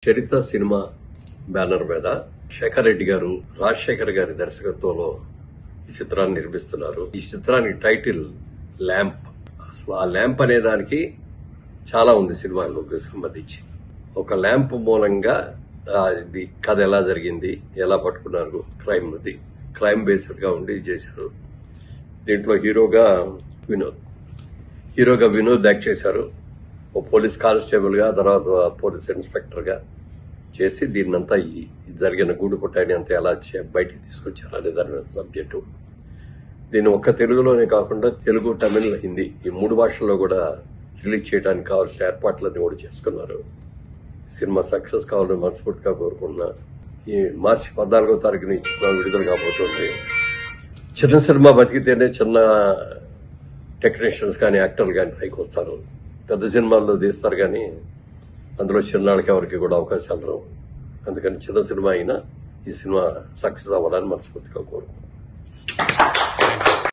చరిత్ర cinema banner మీద శేఖర్ రెడ్డి గారు రాజశేఖర్ గారి దర్శకత్వంలో ఈ చిత్రాన్ని నిర్మిస్తున్నారు. ఈ చిత్రానికి టైటిల్ ల్యాంప్. అసలు ఆ ల్యాంప్ అనే దానికి చాలా ఉంది సినిమాలోకి సంబంధించి. ఒక ల్యాంప్ మూలంగా ఇది కథ ఎలా జరిగింది, ఎలా పట్టుకున్నారు, క్రైమ్ బేస్డ్ గా ఉండి చేశారు. దీంట్లో హీరోగా వినోద్ యాక్ట్ చేశారు. ఓ పోలీస్ కానిస్టేబుల్ గా, తర్వాత పోలీస్ ఇన్స్పెక్టర్ గా చేసి దీన్నంతా ఈ జరిగిన గూడు పుట్టాని అంతా ఎలా బయటికి తీసుకొచ్చారు అనే దాని సబ్జెక్టు. దీన్ని ఒక్క తెలుగులోనే కాకుండా తెలుగు, తమిళ్, హిందీ ఈ 3 భాషల్లో కూడా రిలీజ్ చేయడానికి కావాల్సిన ఏర్పాట్లన్నీ కూడా చేసుకున్నారు. సినిమా సక్సెస్ కావాలని మనస్ఫూర్తిగా కోరుకున్నా. ఈ మార్చి 14వ తారీఖున ఈ చిత్రం విడుదల కాబోతుంది. చిన్న సినిమా బతికితేనే చిన్న టెక్నీషియన్స్ కానీ, యాక్టర్లు కానీ పైకి వస్తారు. పెద్ద సినిమాల్లో తీస్తారు కానీ అందులో చిన్నాళ్ళకి ఎవరికి కూడా అవకాశాలు రావు. అందుకని చిన్న సినిమా అయినా ఈ సినిమా సక్సెస్ అవ్వాలని మనస్ఫూర్తిగా కోరుకుంటున్నాను.